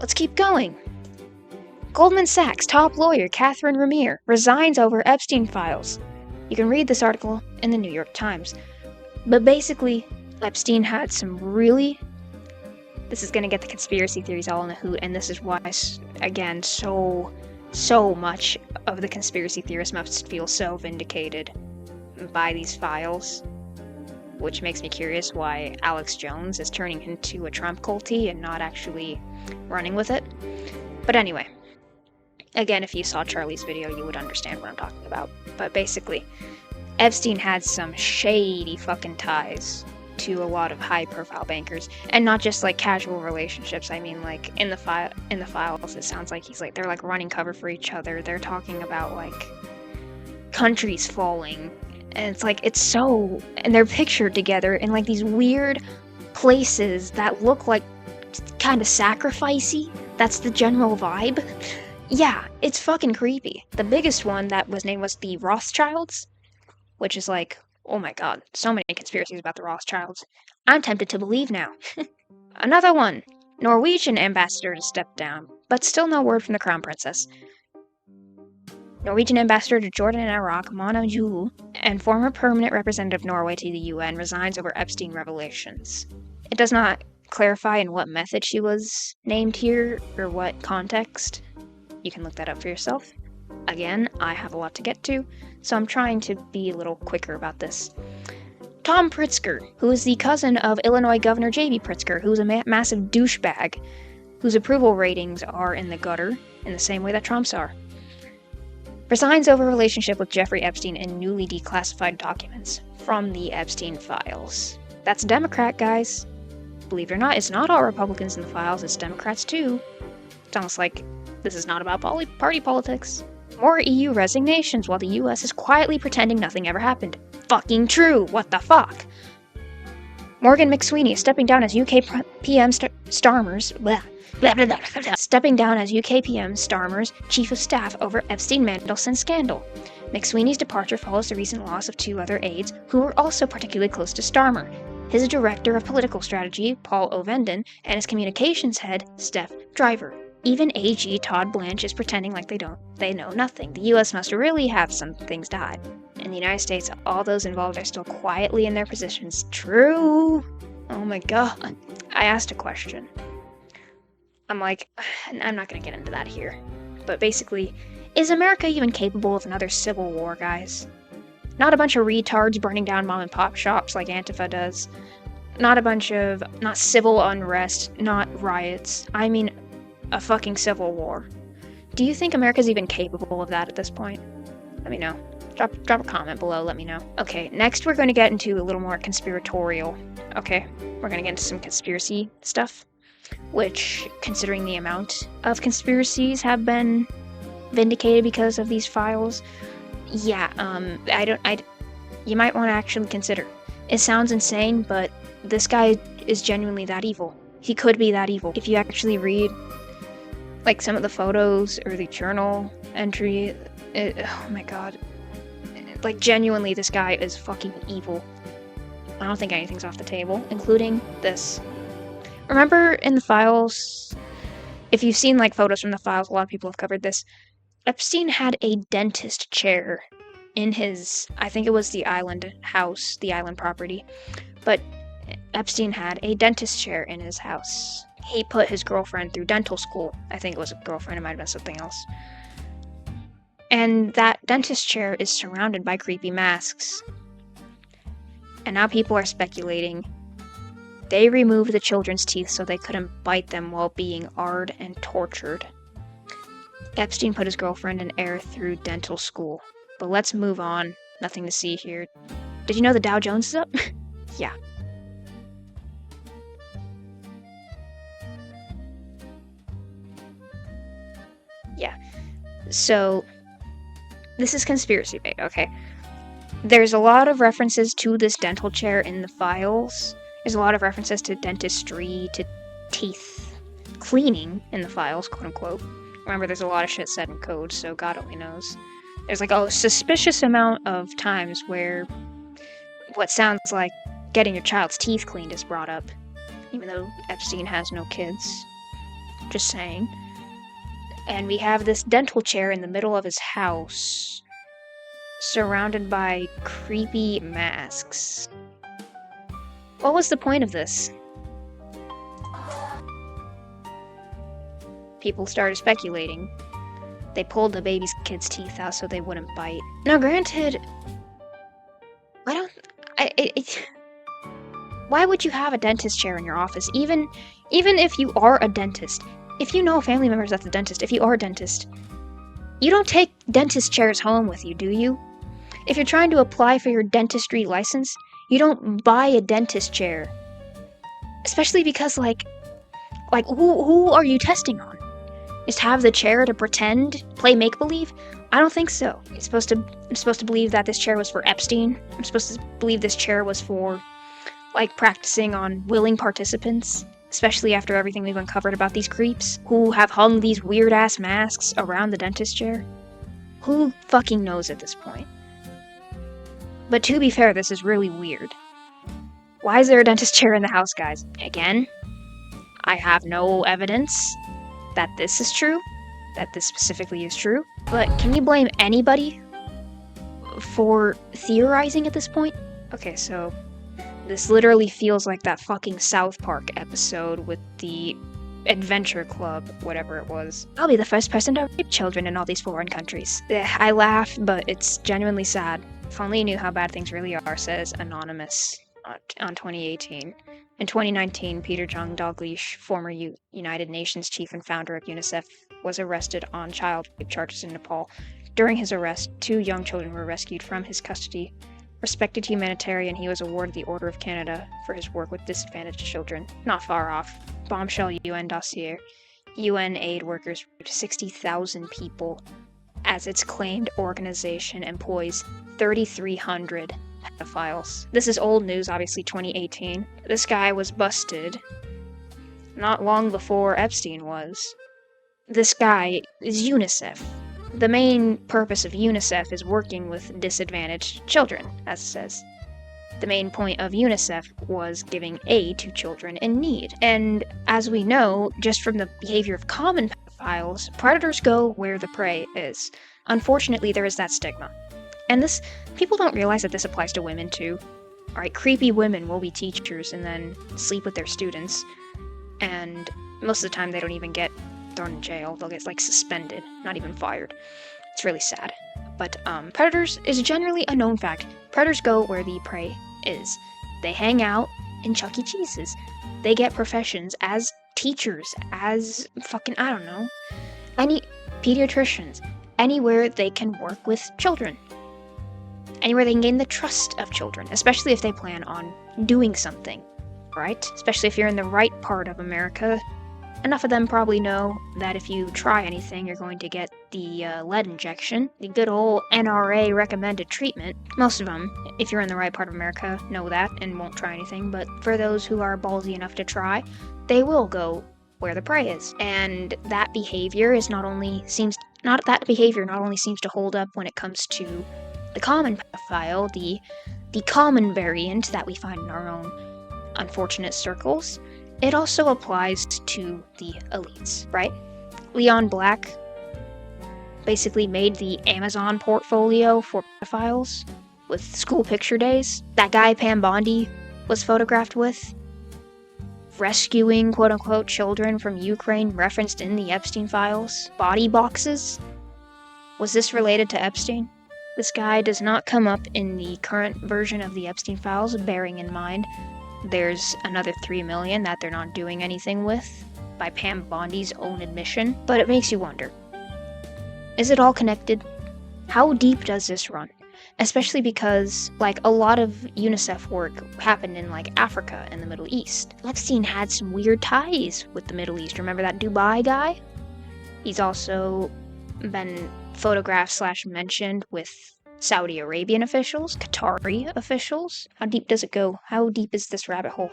Let's keep going. Goldman Sachs top lawyer Catherine Ramirez resigns over Epstein files. You can read this article in the New York Times. But basically, Epstein had some really... This is going to get the conspiracy theories all in a hoot, and this is why, again, so much of the conspiracy theorists must feel so vindicated by these files. Which makes me curious why Alex Jones is turning into a Trump culty and not actually running with it. But anyway, again, if you saw Charlie's video, you would understand what I'm talking about. But basically, Epstein had some shady fucking ties to a lot of high-profile bankers, and not just like casual relationships. I mean, like in the files, it sounds like they're like running cover for each other. They're talking about like countries falling, and and they're pictured together in like these weird places that look like kind of sacrificey. That's the general vibe. Yeah, it's fucking creepy. The biggest one that was named was the Rothschilds, which is like, oh my god, so many conspiracies about the Rothschilds. I'm tempted to believe now. Another one. Norwegian Ambassador to step down, but still no word from the Crown Princess. Norwegian Ambassador to Jordan and Iraq, Mona Juul, and former permanent representative of Norway to the UN resigns over Epstein revelations. It does not clarify in what method she was named here, or what context. You can look that up for yourself. Again, I have a lot to get to, so I'm trying to be a little quicker about this. Tom Pritzker, who is the cousin of Illinois Governor J.B. Pritzker, who is a massive douchebag, whose approval ratings are in the gutter in the same way that Trump's are. Resigns over relationship with Jeffrey Epstein in newly declassified documents from the Epstein files. That's a Democrat, guys. Believe it or not, it's not all Republicans in the files, it's Democrats too. It's almost like this is not about party politics. More EU resignations while the US is quietly pretending nothing ever happened. Fucking true, what the fuck? Morgan McSweeney is stepping down as UK PM Starmer's chief of staff over Epstein-Mandelson scandal. McSweeney's departure follows the recent loss of 2 other aides who were also particularly close to Starmer. His director of political strategy, Paul Ovenden, and his communications head, Steph Driver. Even AG Todd Blanche is pretending like they know nothing. The US must really have some things to hide. In the United States, all those involved are still quietly in their positions. True. Oh my god. I asked a question. I'm like, I'm not gonna get into that here. But basically, is America even capable of another civil war, guys? Not a bunch of retards burning down mom and pop shops like Antifa does. Not civil unrest, not riots. I mean, a fucking civil war. Do you think America's even capable of that at this point? Let me know. Drop a comment below, let me know. Okay, next we're going to get into a little more conspiratorial. Okay, we're going to get into some conspiracy stuff, which, considering the amount of conspiracies have been vindicated because of these files, yeah, you might want to actually consider. It sounds insane, but this guy is genuinely that evil. He could be that evil. If you actually read like some of the photos or the journal entry, oh my god. Like, genuinely, this guy is fucking evil. I don't think anything's off the table, including this. Remember in the files, if you've seen like photos from the files, a lot of people have covered this. Epstein had a dentist chair in his, I think it was the island house, the island property, but Epstein had a dentist chair in his house. He put his girlfriend through dental school. I think it was a girlfriend, it might have been something else. And that dentist chair is surrounded by creepy masks. And now people are speculating they removed the children's teeth so they couldn't bite them while being AR'd and tortured. Epstein put his girlfriend and heir through dental school. But let's move on. Nothing to see here. Did you know the Dow Jones is up? Yeah. Yeah. So, this is conspiracy bait, okay? There's a lot of references to this dental chair in the files. There's a lot of references to dentistry, to teeth cleaning in the files, quote unquote. Remember, there's a lot of shit said in code, so God only knows. There's like a suspicious amount of times where what sounds like getting your child's teeth cleaned is brought up, even though Epstein has no kids. Just saying. And we have this dental chair in the middle of his house, surrounded by creepy masks. What was the point of this? People started speculating. They pulled the baby's kid's teeth out so they wouldn't bite. Now, granted, why would you have a dentist chair in your office? Even if you are a dentist, if you know a family member that's a dentist, if you are a dentist, you don't take dentist chairs home with you, do you? If you're trying to apply for your dentistry license, you don't buy a dentist chair. Especially because, like, who are you testing on? Just have the chair to pretend, play make-believe? I don't think so. I'm supposed to believe that this chair was for Epstein. I'm supposed to believe this chair was for, like, practicing on willing participants. Especially after everything we've uncovered about these creeps, who have hung these weird-ass masks around the dentist chair. Who fucking knows at this point? But to be fair, this is really weird. Why is there a dentist chair in the house, guys? Again, I have no evidence that this is true, that this specifically is true, but can you blame anybody for theorizing at this point? Okay, so this literally feels like that fucking South Park episode with the Adventure Club, whatever it was. I'll be the first person to rape children in all these foreign countries. I laugh, but it's genuinely sad. If only you knew how bad things really are, says Anonymous. on 2018. In 2019, Peter Jung Dalglish, former United Nations chief and founder of UNICEF, was arrested on child rape charges in Nepal. During his arrest, 2 young children were rescued from his custody. Respected humanitarian, he was awarded the Order of Canada for his work with disadvantaged children. Not far off. Bombshell UN dossier. UN aid workers raped 60,000 people, as its claimed organization employs 3,300 pedophiles. This is old news, obviously 2018. This guy was busted not long before Epstein was. This guy is UNICEF. The main purpose of UNICEF is working with disadvantaged children, as it says. The main point of UNICEF was giving aid to children in need. And as we know, just from the behavior of common pedophiles, predators go where the prey is. Unfortunately, there is that stigma. And people don't realize that this applies to women too. Alright, creepy women will be teachers and then sleep with their students. And most of the time they don't even get thrown in jail. They'll get suspended, not even fired. It's really sad. But predators is generally a known fact. Predators go where the prey is. They hang out in Chuck E. Cheese's. They get professions as teachers, as I don't know, any pediatricians, anywhere they can work with children. Anywhere they can gain the trust of children, especially if they plan on doing something, right? Especially if you're in the right part of America. Enough of them probably know that if you try anything, you're going to get the lead injection, the good old NRA recommended treatment. Most of them, if you're in the right part of America, know that and won't try anything. But for those who are ballsy enough to try, they will go where the prey is. And that behavior not only seems to hold up when it comes to the common pedophile, the common variant that we find in our own unfortunate circles. It also applies to the elites, right? Leon Black basically made the Amazon portfolio for pedophiles with school picture days. That guy Pam Bondi was photographed with, rescuing quote-unquote children from Ukraine referenced in the Epstein files. Body boxes. Was this related to Epstein? This guy does not come up in the current version of the Epstein files, bearing in mind there's another 3 million that they're not doing anything with, by Pam Bondi's own admission. But it makes you wonder, is it all connected? How deep does this run? Especially because, a lot of UNICEF work happened in, Africa and the Middle East. Epstein had some weird ties with the Middle East. Remember that Dubai guy? He's also been photographed / mentioned with Saudi Arabian officials, Qatari officials. How deep does it go? How deep is this rabbit hole?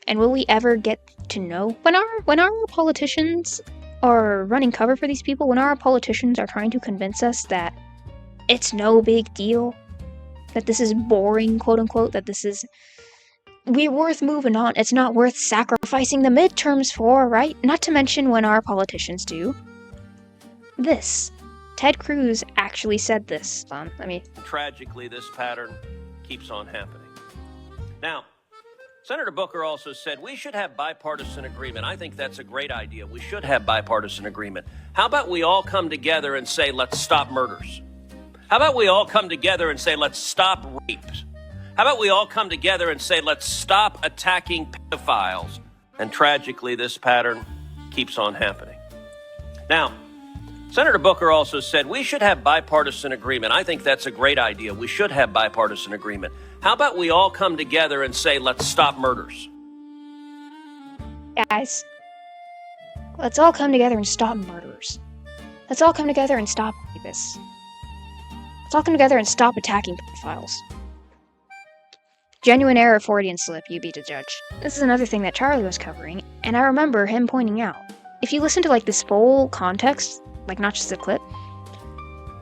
And will we ever get to know? When our politicians are running cover for these people, when our politicians are trying to convince us that it's no big deal, that this is boring, quote unquote, that we're worth moving on, it's not worth sacrificing the midterms for, right? Not to mention when our politicians do this. Ted Cruz actually said this. Tragically, this pattern keeps on happening. Now, Senator Booker also said we should have bipartisan agreement. I think that's a great idea. We should have bipartisan agreement. How about we all come together and say, let's stop murders? How about we all come together and say, let's stop rapes? How about we all come together and say, let's stop attacking pedophiles? And tragically, this pattern keeps on happening. Now, Senator Booker also said we should have bipartisan agreement. I think that's a great idea. We should have bipartisan agreement. How about we all come together and say, let's stop murders? Guys, let's all come together and stop murderers. Let's all come together and stop rapists. Let's all come together and stop attacking pedophiles. Genuine error, Fraudian slip, you be the judge. This is another thing that Charlie was covering, and I remember him pointing out. If you listen to this full context, not just the clip,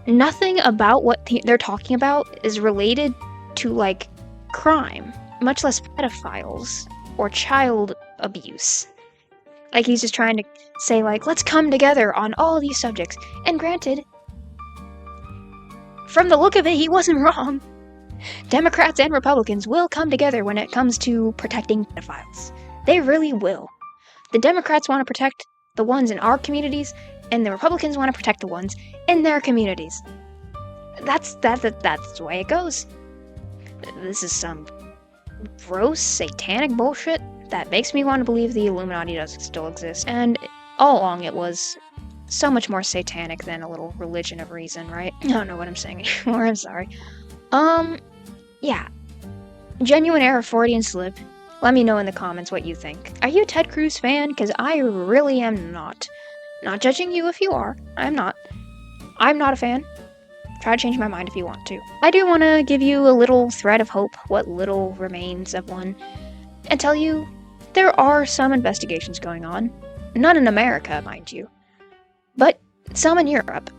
nothing about what they're talking about is related to crime, much less pedophiles or child abuse. He's just trying to say let's come together on all these subjects. And granted, from the look of it, he wasn't wrong. Democrats and Republicans will come together when it comes to protecting pedophiles. They really will. The Democrats want to protect the ones in our communities, and the Republicans want to protect the ones in their communities. That's the way it goes. This is some gross satanic bullshit that makes me want to believe the Illuminati does still exist. And all along it was so much more satanic than a little religion of reason, right? I don't know what I'm saying anymore, I'm sorry. Yeah. Genuine error, Fraudian slip. Let me know in the comments what you think. Are you a Ted Cruz fan? Because I really am not. Not judging you if you are. I'm not. I'm not a fan. Try to change my mind if you want to. I do want to give you a little thread of hope, what little remains of one, and tell you there are some investigations going on. None in America, mind you, but some in Europe.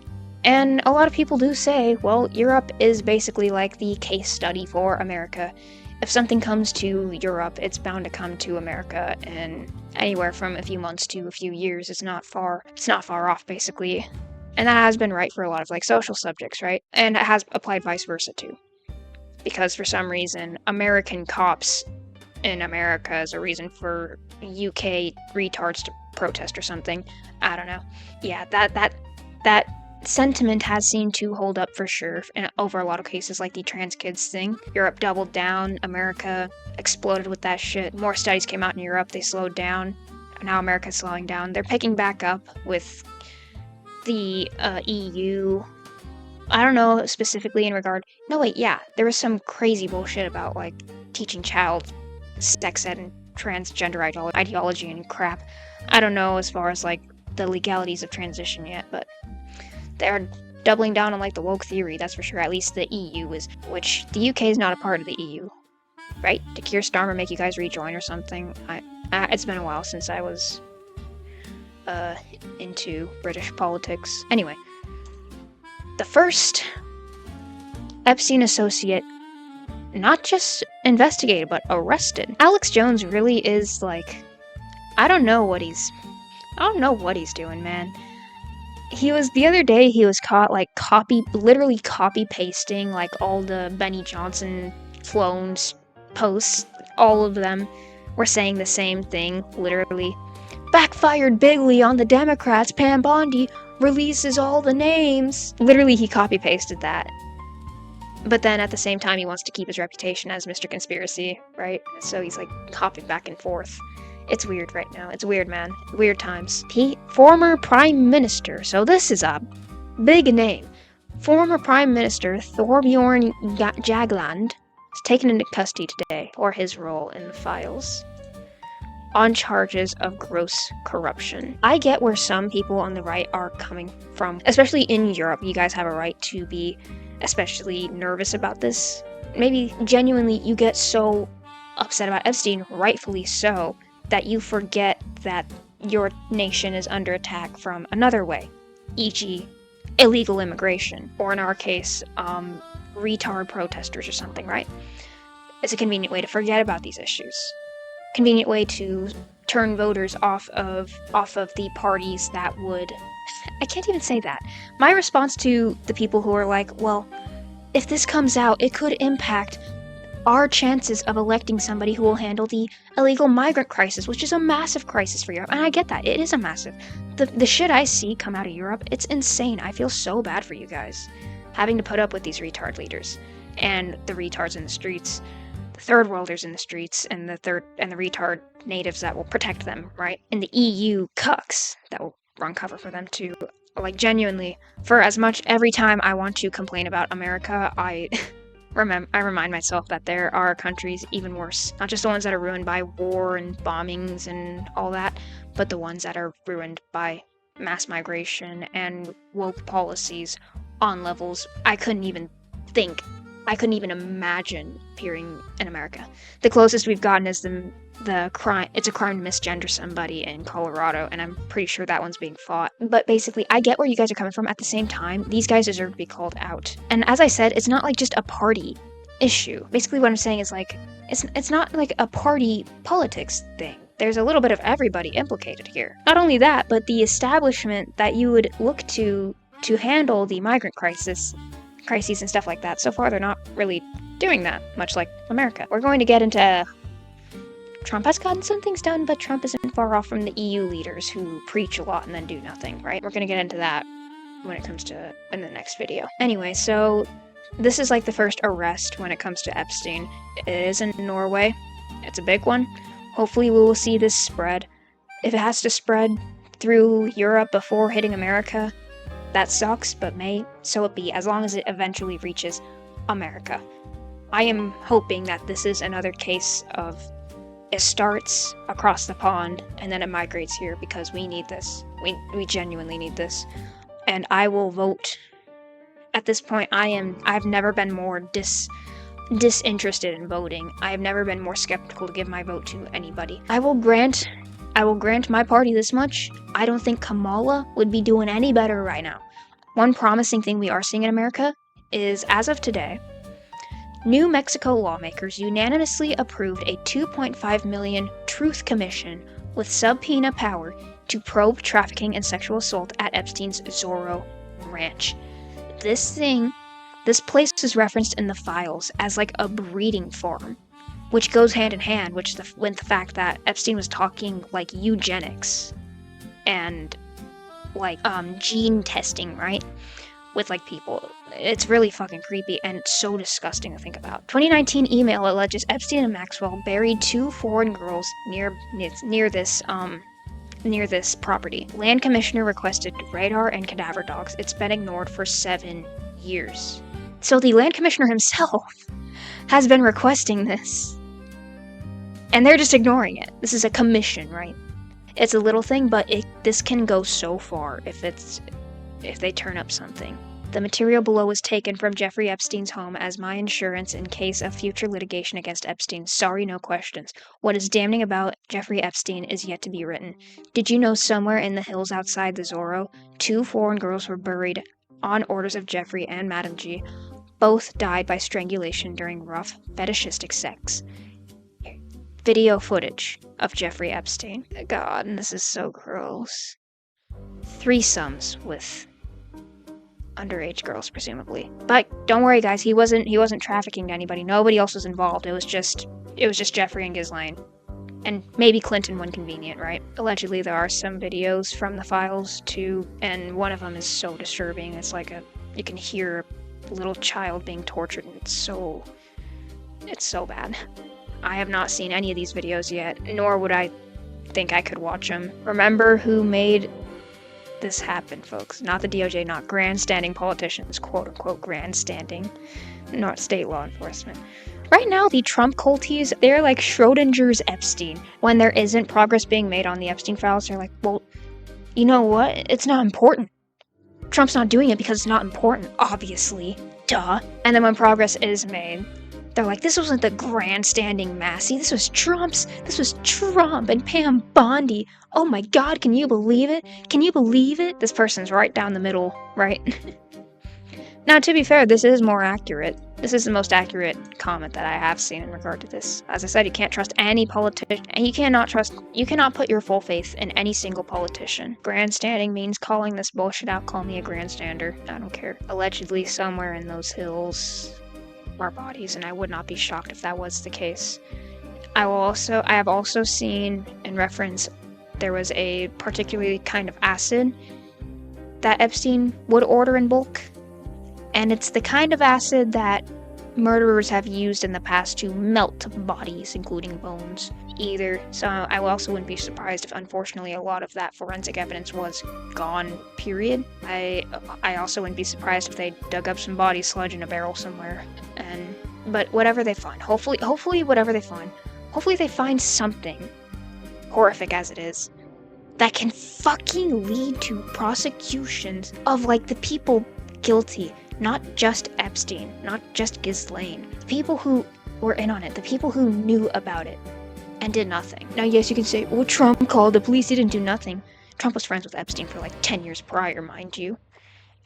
And a lot of people do say, well, Europe is basically like the case study for America. If something comes to Europe, it's bound to come to America, and anywhere from a few months to a few years is not far off, basically. And that has been right for a lot of, like, social subjects, right? And it has applied vice versa, too. Because for some reason, American cops in America is a reason for UK retards to protest or something. I don't know. Yeah, that sentiment has seemed to hold up for sure and over a lot of cases, like the trans kids thing. Europe doubled down, America exploded with that shit. More studies came out in Europe, they slowed down. Now America's slowing down. They're picking back up with the EU. I don't know specifically in regard. No, wait, yeah, there was some crazy bullshit about, like, teaching child sex ed and transgender ideology and crap. I don't know as far as, like, the legalities of transition yet, but they're doubling down on, like, the woke theory, that's for sure. At least the EU is, which the UK is not a part of the EU, right? Did Keir Starmer make you guys rejoin or something? It's been a while since I was into British politics. Anyway, the first Epstein associate not just investigated but arrested. Alex Jones really is, like, I don't know what he's doing, man. The other day he was caught, like, literally copy pasting, like, all the Benny Johnson clones posts. All of them were saying the same thing, literally. Backfired bigly on the Democrats, Pam Bondi releases all the names. Literally, he copy pasted that. But then at the same time, he wants to keep his reputation as Mr. Conspiracy, right? So he's, like, hopping back and forth. It's weird right now. It's weird, man. Weird times. Former Prime Minister, so this is a big name. Former Prime Minister Thorbjorn Jagland is taken into custody today for his role in the files on charges of gross corruption. I get where some people on the right are coming from, especially in Europe. You guys have a right to be especially nervous about this. Maybe genuinely you get so upset about Epstein, rightfully so, that you forget that your nation is under attack from another way, e.g. illegal immigration, or in our case, retard protesters or something, right? It's a convenient way to forget about these issues. Convenient way to turn voters off of the parties that would... I can't even say that. My response to the people who are like, well, if this comes out, it could impact our chances of electing somebody who will handle the illegal migrant crisis, which is a massive crisis for Europe. And I get that. It is a massive. The shit I see come out of Europe, it's insane. I feel so bad for you guys having to put up with these retard leaders and the retards in the streets, the third worlders in the streets, and the retard natives that will protect them, right? And the EU cucks that will run cover for them too. Like, genuinely, for as much every time I want to complain about America, I remind myself that there are countries even worse. Not just the ones that are ruined by war and bombings and all that, but the ones that are ruined by mass migration and woke policies on levels I couldn't even imagine appearing in America. The closest we've gotten is the crime. It's a crime to misgender somebody in Colorado, and I'm pretty sure that one's being fought. But basically, I get where you guys are coming from. At the same time, these guys deserve to be called out. And as I said, it's not like just a party issue. Basically, what I'm saying is, like, it's not like a party politics thing. There's a little bit of everybody implicated here. Not only that, but the establishment that you would look to handle the migrant crises and stuff like that. So far, they're not really doing that, much like America. We're going to get into... Trump has gotten some things done, but Trump isn't far off from the EU leaders who preach a lot and then do nothing, right? We're going to get into that when it comes to in the next video. Anyway, so This is like the first arrest when it comes to Epstein. It is in Norway. It's a big one. Hopefully we will see this spread. If it has to spread through Europe before hitting America, that sucks, but so it be, as long as it eventually reaches America. I am hoping that this is another case of it starts across the pond and then it migrates here, because we need this. We genuinely need this. And I will vote. At this point, I've never been more disinterested in voting. I have never been more skeptical to give my vote to anybody. I will grant my party this much. I don't think Kamala would be doing any better right now. One promising thing we are seeing in America is, as of today, New Mexico lawmakers unanimously approved a $2.5 million truth commission with subpoena power to probe trafficking and sexual assault at Epstein's Zorro Ranch. This place is referenced in the files as like a breeding farm, which goes hand in hand with the fact that Epstein was talking like eugenics and like gene testing, right? With like people. It's really fucking creepy and it's so disgusting to think about. 2019 email alleges Epstein and Maxwell buried 2 foreign girls near this property. Land commissioner requested radar and cadaver dogs. It's been ignored for 7 years. So the land commissioner himself has been requesting this. And they're just ignoring it. This is a commission, right? It's a little thing, but this can go so far if they turn up something. The material below was taken from Jeffrey Epstein's home as my insurance in case of future litigation against Epstein. Sorry, no questions. What is damning about Jeffrey Epstein is yet to be written. Did you know somewhere in the hills outside the Zorro, 2 foreign girls were buried on orders of Jeffrey and Madam G? Both died by strangulation during rough, fetishistic sex. Video footage of Jeffrey Epstein. God, this is so gross. Threesomes with underage girls, presumably. But don't worry, guys. He wasn't trafficking to anybody. Nobody else was involved. It was just Jeffrey and Ghislaine, and maybe Clinton when convenient, right? Allegedly, there are some videos from the files too, and one of them is so disturbing. It's like you can hear a little child being tortured, and it's so bad. I have not seen any of these videos yet, nor would I think I could watch them. Remember who made this happen, folks. Not the DOJ, not grandstanding politicians, quote-unquote grandstanding, not state law enforcement. Right now, the Trump culties, they're like Schrodinger's Epstein. When there isn't progress being made on the Epstein files, they're like, well, you know what? It's not important. Trump's not doing it because it's not important, obviously. Duh. And then when progress is made, they're like, this wasn't the grandstanding Massey. This was Trump and Pam Bondi. Oh my God, can you believe it? Can you believe it? This person's right down the middle, right? Now, to be fair, this is more accurate. This is the most accurate comment that I have seen in regard to this. As I said, you can't trust any politician, and you cannot put your full faith in any single politician. Grandstanding means calling this bullshit out. Call me a grandstander. I don't care. Allegedly, somewhere in those hills are bodies, and I would not be shocked if that was the case. I have also seen in reference, there was a particularly kind of acid that Epstein would order in bulk, and it's the kind of acid that murderers have used in the past to melt bodies, including bones. So I also wouldn't be surprised if, unfortunately, a lot of that forensic evidence was gone, period. I also wouldn't be surprised if they dug up some body sludge in a barrel somewhere. But whatever they find, hopefully whatever they find, hopefully they find something, horrific as it is, that can fucking lead to prosecutions of, like, the people guilty. Not just Epstein, not just Ghislaine. The people who were in on it, the people who knew about it and did nothing. Now, yes, you can say, well, Trump called the police, he didn't do nothing. Trump was friends with Epstein for like 10 years prior, mind you.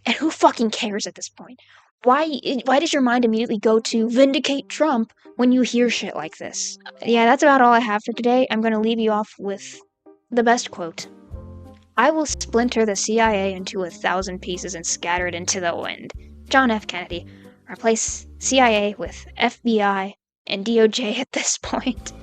And who fucking cares at this point? Why does your mind immediately go to vindicate Trump when you hear shit like this? Yeah, that's about all I have for today. I'm going to leave you off with the best quote. I will splinter the CIA into 1,000 pieces and scatter it into the wind. John F. Kennedy. Replace CIA with FBI and DOJ at this point.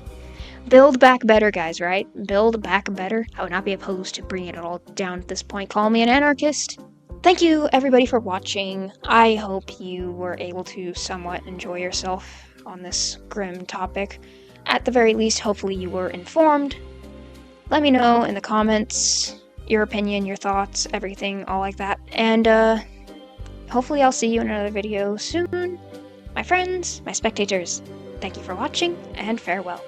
Build back better, guys, right? Build back better. I would not be opposed to bringing it all down at this point. Call me an anarchist. thank you everybody for watching. I hope you were able to somewhat enjoy yourself on this grim topic. At the very least, hopefully you were informed. Let me know in the comments your opinion, your thoughts, everything, all like that. And hopefully I'll see you in another video soon. My friends, my spectators, thank you for watching, and farewell.